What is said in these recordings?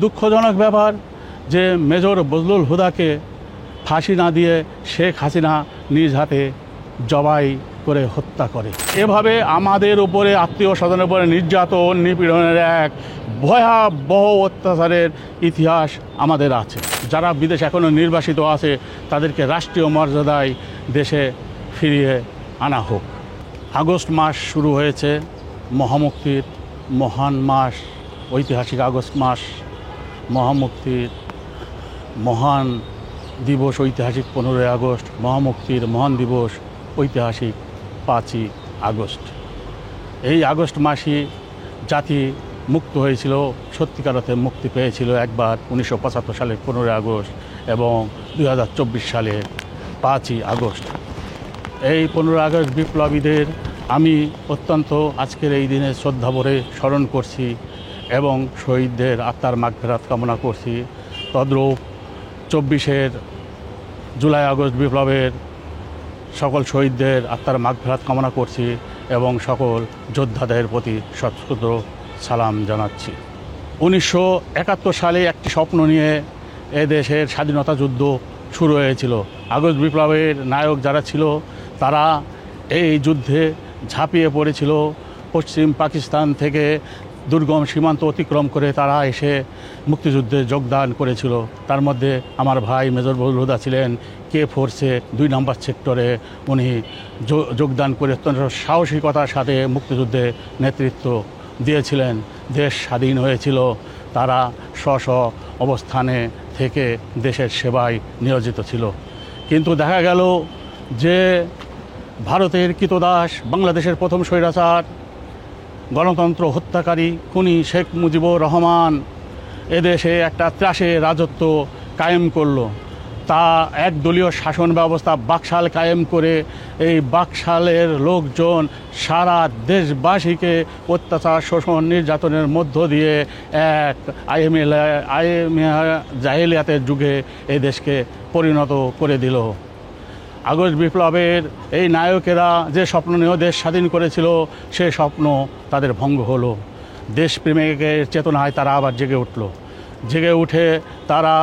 দুঃখজনক ব্যাপার যে মেজর বজলুল হুদাকে ফাঁসি না দিয়ে শেখ হাসিনা নিজ হাতে জবাই করে হত্যা করে। এভাবে আমাদের উপরে আত্মীয় স্বজনের উপরে নির্যাতন নিপীড়নের এক ভয়াবহ অত্যাচারের ইতিহাস আমাদের আছে। যারা বিদেশে এখনও নির্বাসিত আছে তাদেরকে রাষ্ট্রীয় মর্যাদায় দেশে ফিরিয়ে আনা হোক। আগস্ট মাস শুরু হয়েছে, মহামুক্তির মহান মাস, ঐতিহাসিক আগস্ট মাস, মহামুক্তির মহান দিবস ঐতিহাসিক 15ই আগস্ট, মহামুক্তির মহান দিবস ঐতিহাসিক 5ই আগস্ট। এই আগস্ট মাসই জাতি মুক্ত হয়েছিল, সত্যিকার অর্থে মুক্তি পেয়েছিল একবার 1975 সালের 15ই আগস্ট এবং 2024 সালের 5ই আগস্ট। এই 15ই আগস্ট বিপ্লবীদের আমি অত্যন্ত আজকের এই দিনে শ্রদ্ধা ভরে স্মরণ করছি এবং শহীদদের আত্মার মাগফিরাত কামনা করছি। তদ্রূপ 24 জুলাই আগস্ট বিপ্লবের সকল শহীদদের আত্মার মাগফিরাত কামনা করছি এবং সকল যোদ্ধাদের প্রতি সশ্রদ্ধ সালাম জানাচ্ছি। 1971 সালে একটি স্বপ্ন নিয়ে এদেশের স্বাধীনতা যুদ্ধ শুরু হয়েছিল। আগস্ট বিপ্লবের নায়ক যারা ছিল তারা এই যুদ্ধে ঝাঁপিয়ে পড়েছিল। পশ্চিম পাকিস্তান থেকে দুর্গম সীমান্ত অতিক্রম করে তারা এসে মুক্তিযুদ্ধে যোগদান করেছিল। তার মধ্যে আমার ভাই মেজর বজলুল হুদা ছিলেন কে ফোর্সে 2 নম্বর সেক্টরে। উনি যোগদান করে অত্যন্ত সাহসিকতার সাথে মুক্তিযুদ্ধে নেতৃত্ব দিয়েছিলেন। দেশ স্বাধীন হয়েছিল, তারা স্ব অবস্থানে থেকে দেশের সেবায় নিয়োজিত ছিল। কিন্তু দেখা গেল যে ভারতের কৃতদাস, বাংলাদেশের প্রথম স্বৈরাচার, গণতন্ত্র হত্যাকারী খুনি শেখ মুজিবুর রহমান এদেশে একটা ত্রাসের রাজত্ব কায়েম করলো। তা একদলীয় শাসন ব্যবস্থা বাকশাল কায়েম করে এই বাকশালের লোকজন সারা দেশবাসীকে অত্যাচার শোষণ নির্যাতনের মধ্য দিয়ে এক জাহেলিয়াতের যুগে এই দেশকে পরিণত করে দিল। আগস্ট বিপ্লবের এই নায়কেরা যে স্বপ্ন নিয়ে দেশ স্বাধীন করেছিল সে স্বপ্ন তাদের ভঙ্গ হলো। দেশপ্রেমিকের চেতনায় তারা আবার জেগে উঠল। জেগে উঠে তারা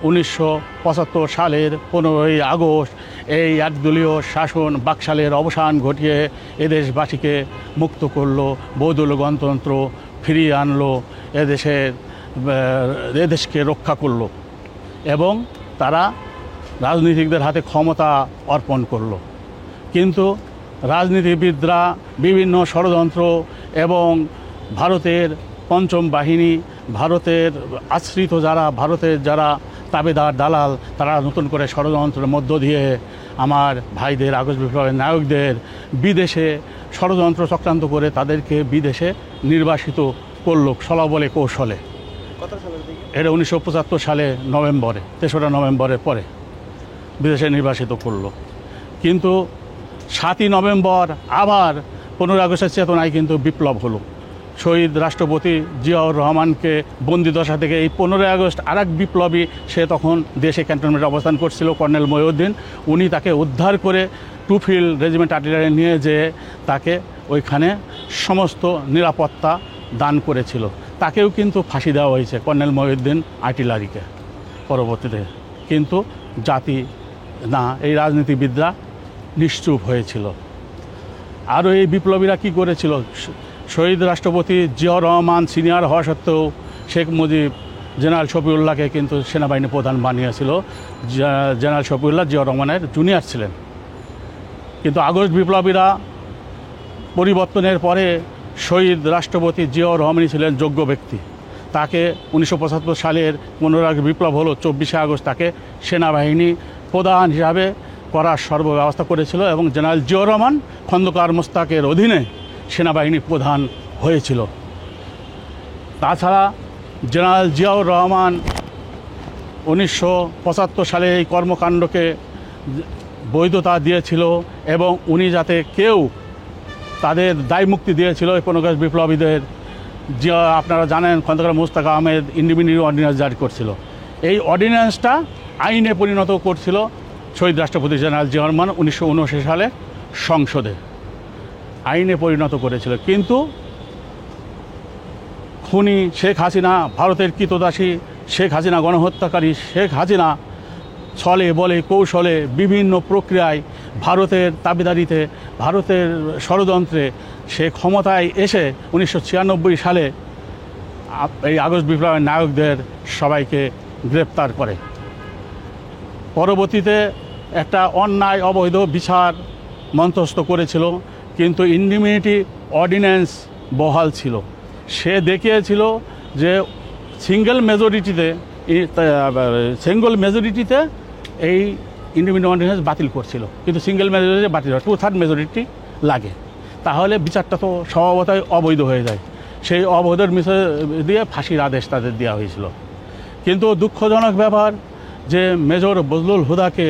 1975 সালের 15ই আগস্ট এই একদলীয় শাসন বাকশালের অবসান ঘটিয়ে এদেশবাসীকে মুক্ত করলো, বহুদলীয় গণতন্ত্র ফিরিয়ে আনলো, এদেশকে রক্ষা করলো এবং তারা রাজনীতিকদের হাতে ক্ষমতা অর্পণ করল। কিন্তু রাজনীতিবিদরা বিভিন্ন ষড়যন্ত্র এবং ভারতের পঞ্চম বাহিনী, ভারতের আশ্রিত ভারতের যারা তাবেদার দালাল, তারা নতুন করে ষড়যন্ত্রের মধ্য দিয়ে আমার ভাইদের, আগস্ট বিপ্লবের নায়কদের বিদেশে ষড়যন্ত্র চক্রান্ত করে তাদেরকে বিদেশে নির্বাসিত করল বলে কৌশলে। এটা 1975 সালে নভেম্বরে, 3রা নভেম্বরের পরে বিদেশে নির্বাসিত করলো। কিন্তু 7ই নভেম্বর আবার 15 আগস্টের চেতনায় কিন্তু বিপ্লব হলো। শহীদ রাষ্ট্রপতি জিয়াউর রহমানকে বন্দিদশা থেকে এই 15 আগস্ট আরেক বিপ্লবী, সে তখন দেশে ক্যান্টনমেন্টে অবস্থান করছিল, কর্নেল মহিউদ্দিন, উনি তাকে উদ্ধার করে টুফিল্ড রেজিমেন্ট আর্টিলারি নিয়ে যেয়ে তাকে ওইখানে সমস্ত নিরাপত্তা দান করেছিল। তাকেও কিন্তু ফাঁসি দেওয়া হয়েছে, কর্নেল মহিউদ্দিন আর্টিলারিকে পরবর্তীতে। কিন্তু জাতি না, এই রাজনীতিবিদরা নিশ্চুপ হয়েছিল। আরও এই বিপ্লবীরা কি করেছিল, শহীদ রাষ্ট্রপতি জিয়াউর রহমান সিনিয়র হওয়া সত্ত্বেও শেখ মুজিব জেনারেল শফিউল্লাহকে কিন্তু সেনাবাহিনী প্রধান বানিয়েছিল। জেনারেল শফিউল্লাহ জিয়াউর রহমানের জুনিয়র ছিলেন। কিন্তু আগস্ট বিপ্লবীরা পরিবর্তনের পরে শহীদ রাষ্ট্রপতি জিয়াউর রহমানই ছিলেন যোগ্য ব্যক্তি। তাকে 1975 সালের 15 আগস্ট বিপ্লব হলো, 24 আগস্ট তাকে সেনাবাহিনী প্রধান হিসাবে করার সর্বব্যবস্থা করেছিল এবং জেনারেল জিয়াউর রহমান খন্দকার মোস্তাকের অধীনে সেনাবাহিনী প্রধান হয়েছিল। তাছাড়া জেনারেল জিয়াউর রহমান 1975 সালে এই কর্মকাণ্ডকে বৈধতা দিয়েছিল এবং উনি যাতে কেউ তাদের দায়মুক্তি দিয়েছিল এই 15 আগস্ট বিপ্লবীদের। আপনারা জানেন খন্দকার মোস্তাক আহমেদ ইন্ডিপেন্ডেন্ট অর্ডিন্যান্স জারি করছিল। এই অর্ডিন্যান্সটা আইনে পরিণত করছিল শহীদ রাষ্ট্রপতি জেনারেল জিয়াউর রহমান 1979 সালে সংসদে আইনে পরিণত করেছিল। কিন্তু খুনি শেখ হাসিনা, ভারতের কৃতদাসী শেখ হাসিনা, গণহত্যাকারী শেখ হাসিনা ছলে বলে কৌশলে বিভিন্ন প্রক্রিয়ায় ভারতের দাবিদারিতে, ভারতের ষড়যন্ত্রে সে ক্ষমতায় এসে 1996 সালে এই আগস্ট বিপ্লবের নায়কদের সবাইকে গ্রেপ্তার করে। পরবর্তীতে একটা অন্যায় অবৈধ বিচার মঞ্চস্থ করেছিল, কিন্তু ইন্ডিমিনিটি অর্ডিন্যান্স বহাল ছিল। সে দেখিয়েছিল যে সিঙ্গেল মেজরিটিতে এই ইন্ডিমিনিটি অর্ডিন্যান্স বাতিল করছিল, কিন্তু সিঙ্গেল মেজরিটি বাতিল হয়, 2/3 মেজরিটি লাগে, তাহলে বিচারটা তো স্বভাবতই অবৈধ হয়ে যায়। সেই অবৈধের মিশে দিয়ে ফাঁসির আদেশ তাদের দেওয়া হয়েছিল। কিন্তু দুঃখজনক ব্যাপার যে মেজর বজলুল হুদাকে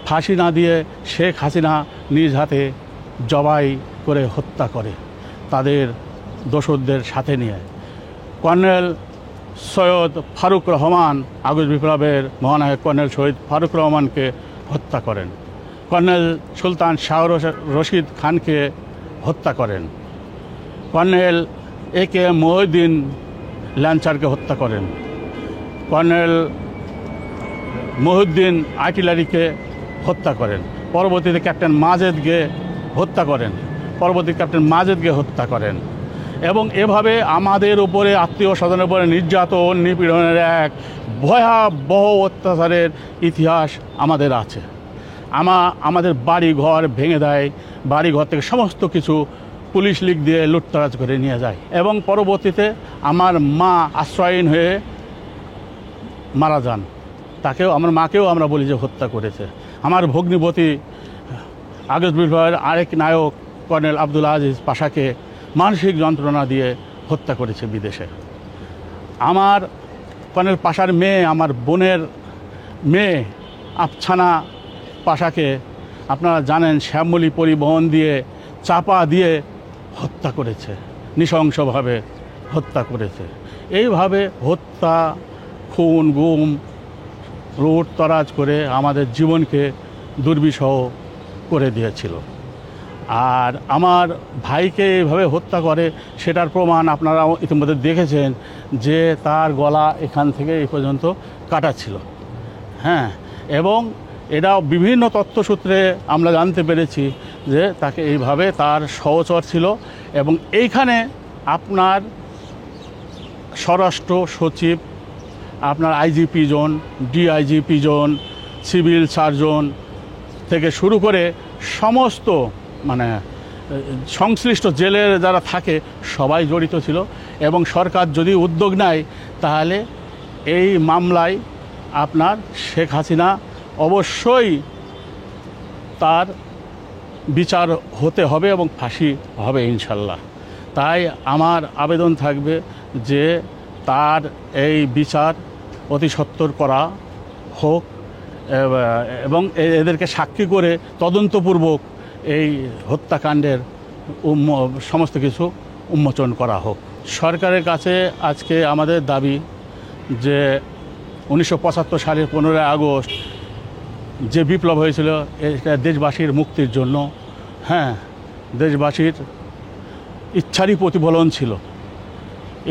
ফাঁসি না দিয়ে শেখ হাসিনা নিজ হাতে জবাই করে হত্যা করে তাদের দোসরদের সাথে নিয়ে। কর্নেল সৈয়দ ফারুক রহমান, আগস্ট বিপ্লবের মহানায়ক কর্নেল শহীদ ফারুক রহমানকে হত্যা করেন। কর্নেল সুলতান শাহ রশিদ খানকে হত্যা করেন। কর্নেল AK মহিউদ্দিন ল্যান্সারকে হত্যা করেন। কর্নেল মহিউদ্দিন আর্টিলারিকে হত্যা করেন। পরবর্তীতে ক্যাপ্টেন মাজেদকে হত্যা করেন। হত্যা করেন। এবং এভাবে আমাদের উপরে, আত্মীয় স্বজনের উপরে নির্যাতন নিপীড়নের এক ভয়াবহ অত্যাচারের ইতিহাস আমাদের আছে। আমাদের বাড়ি ঘর ভেঙে দেয়, বাড়ি ঘর থেকে সমস্ত কিছু পুলিশ লিগ দিয়ে লুটতরাজ করে নিয়ে যায়। এবং পরবর্তীতে আমার মা আশ্রয়হীন হয়ে মারা যান। আমার মাকেও আমরা বলি যে হত্যা করেছে। আমার ভগ্নিপতি আগস্ট বিপ্লবের আরেক নায়ক কর্নেল আব্দুল আজিজ পাশাকে মানসিক যন্ত্রণা দিয়ে হত্যা করেছে বিদেশে। আমার কর্নেল পাশার মেয়ে, আমার বোনের মেয়ে আফছানা পাশাকে আপনারা জানেন শ্যামলী পরিবহন দিয়ে চাপা দিয়ে হত্যা করেছে, নৃশংসভাবে হত্যা করেছে। এইভাবে হত্যা, খুন, গুম, লুটতরাজ করে আমাদের জীবনকে দুর্বিষহ করে দিয়েছিল। আর আমার ভাইকে এইভাবে হত্যা করে সেটার প্রমাণ আপনারা ইতিমধ্যে দেখেছেন যে তার গলা এখান থেকে এই পর্যন্ত কাটা ছিল। হ্যাঁ, এবং এটাও বিভিন্ন তথ্যসূত্রে আমরা জানতে পেরেছি যে তাকে এইভাবে তার সহচর ছিল। এবং এইখানে আপনার স্বরাষ্ট্র সচিব, আপনার IGP zone, DIGP zone, civil surgeon থেকে শুরু করে সমস্ত সংশ্লিষ্ট জেলের যারা থাকে সবাই জড়িত ছিল। এবং সরকার যদি উদ্যোগ নেয় তাহলে এই মামলায় আপনার শেখ হাসিনা অবশ্যই তার বিচার হতে হবে এবং ফাঁসি হবে ইনশাল্লাহ। তাই আমার আবেদন থাকবে যে তার এই বিচার অতি সত্বর করা হোক এবং এদেরকে সাক্ষী করে তদন্তপূর্বক এই হত্যাকাণ্ডের সমস্ত কিছু উন্মোচন করা হোক। সরকারের কাছে আজকে আমাদের দাবি যে 1975 সালের 15ই আগস্ট যে বিপ্লব হয়েছিল এটা দেশবাসীর মুক্তির জন্য, হ্যাঁ, দেশবাসীর ইচ্ছারই প্রতিফলন ছিল।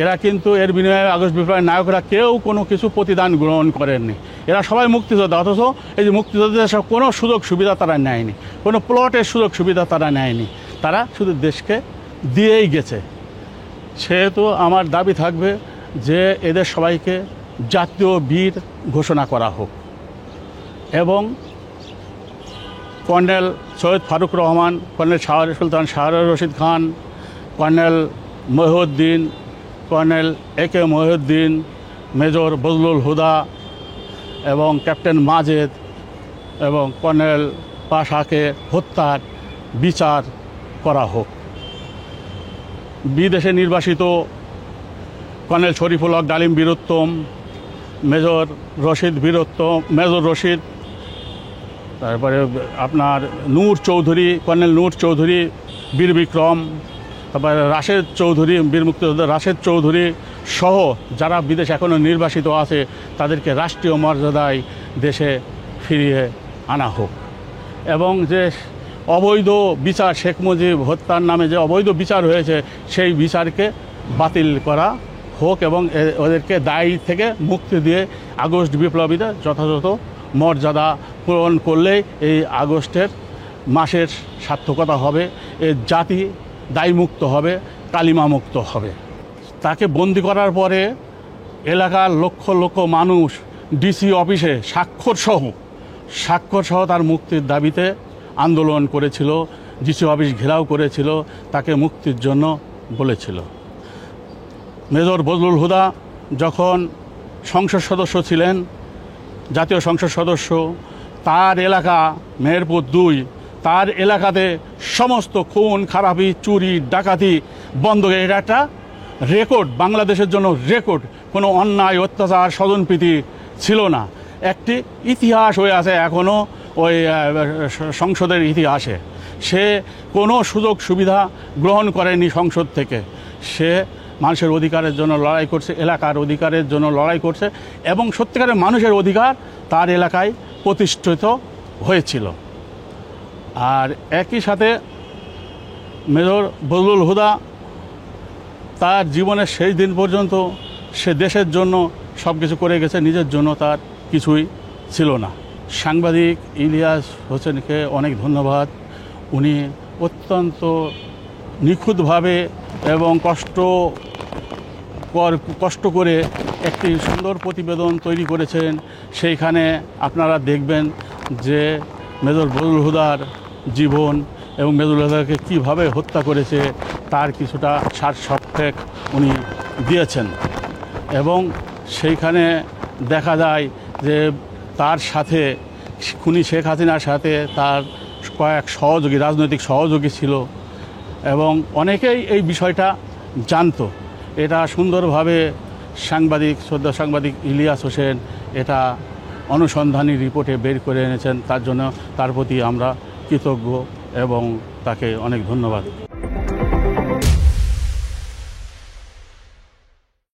এরা কিন্তু এর বিনিময়ে আগস্ট বিপ্লবের নায়করা কেউ কোনো কিছু প্রতিদান গ্রহণ করেননি। এরা সবাই মুক্তিযোদ্ধা, অথচ এই যে মুক্তিযোদ্ধাদের সব কোনো সুযোগ সুবিধা তারা নেয়নি, কোনো প্লটের সুযোগ সুবিধা তারা নেয়নি, তারা শুধু দেশকে দিয়েই গেছে। সেহেতু আমার দাবি থাকবে যে এদের সবাইকে জাতীয় বীর ঘোষণা করা হোক এবং colonel Syed Faruque Rahman, colonel Sultan Shah Rashid Khan, colonel Mohiuddin, colonel AK Mohiuddin, major Bazlul Huda এবং ক্যাপ্টেন মাজেদ এবং কর্নেল পাশাকে হত্যার বিচার করা হোক। বিদেশে নির্বাসিত কর্নেল শরীফুল হক ডালিম বীরোত্তম, মেজর রশিদ, তারপরে আপনার কর্নেল নূর চৌধুরী বীর বিক্রম, তারপরে রাশেদ চৌধুরী, বীর মুক্তিযোদ্ধা রাশেদ চৌধুরী সহ যারা বিদেশে এখনও নির্বাসিত আছে তাদেরকে রাষ্ট্রীয় মর্যাদায় দেশে ফিরিয়ে আনা হোক। এবং যে অবৈধ বিচার, শেখ মুজিব হত্যার নামে যে অবৈধ বিচার হয়েছে সেই বিচারকে বাতিল করা হোক এবং ওদেরকে দায়ী থেকে মুক্তি দিয়ে আগস্ট বিপ্লবীদের যথাযথ মর্যাদা পূরণ করলেই এই আগস্টের মাসের সার্থকতা হবে, এ জাতি দায়মুক্ত হবে, কালিমামুক্ত হবে। তাকে বন্দি করার পরে এলাকার লক্ষ লক্ষ মানুষ ডিসি অফিসে স্বাক্ষরসহ তার মুক্তির দাবিতে আন্দোলন করেছিল, ডিসি অফিস ঘেরাও করেছিল, তাকে মুক্তির জন্য বলেছিল। মেজর বজলুল হুদা যখন সংসদ সদস্য ছিলেন, জাতীয় সংসদ সদস্য, তার এলাকা মেহেরপুর 2, তার এলাকাতে সমস্ত খুন খারাপি চুরি ডাকাতি বন্ধ। এটা একটা রেকর্ড, বাংলাদেশের জন্য রেকর্ড। কোনো অন্যায় অত্যাচার স্বজনপ্রীতি ছিল না, একটি ইতিহাস হয়ে আছে এখনও ওই সংসদের ইতিহাসে। সে কোনো সুযোগ সুবিধা গ্রহণ করেনি সংসদ থেকে, সে মানুষের অধিকারের জন্য লড়াই করছে, এলাকার অধিকারের জন্য লড়াই করছে এবং সত্যিকারের মানুষের অধিকার তার এলাকায় প্রতিষ্ঠিত হয়েছিল। আর একই সাথে মেজর বজলুল হুদা তার জীবনের শেষ দিন পর্যন্ত সে দেশের জন্য সব কিছু করে গেছে, নিজের জন্য তার কিছুই ছিল না। সাংবাদিক ইলিয়াস হোসেনকে অনেক ধন্যবাদ। উনি অত্যন্ত নিখুঁতভাবে এবং কষ্ট করে একটি সুন্দর প্রতিবেদন তৈরি করেছেন। সেইখানে আপনারা দেখবেন যে মেজর বজলুল হুদার জীবন এবং মেজর হুদাকে কীভাবে হত্যা করেছে তার কিছুটা সারসংক্ষেপ উনি দিয়েছেন। এবং সেইখানে দেখা যায় যে তার সাথে খুনি শেখ হাসিনার সাথে তার কয়েক সহযোগী, রাজনৈতিক সহযোগী ছিল এবং অনেকেই এই বিষয়টা জানতো। এটা সুন্দরভাবে শ্রদ্ধা সাংবাদিক ইলিয়াস হোসেন এটা অনুসন্ধানী রিপোর্টে বের করে এনেছেন। তার জন্য তার প্রতি আমরা কৃতজ্ঞ এবং তাকে অনেক ধন্যবাদ।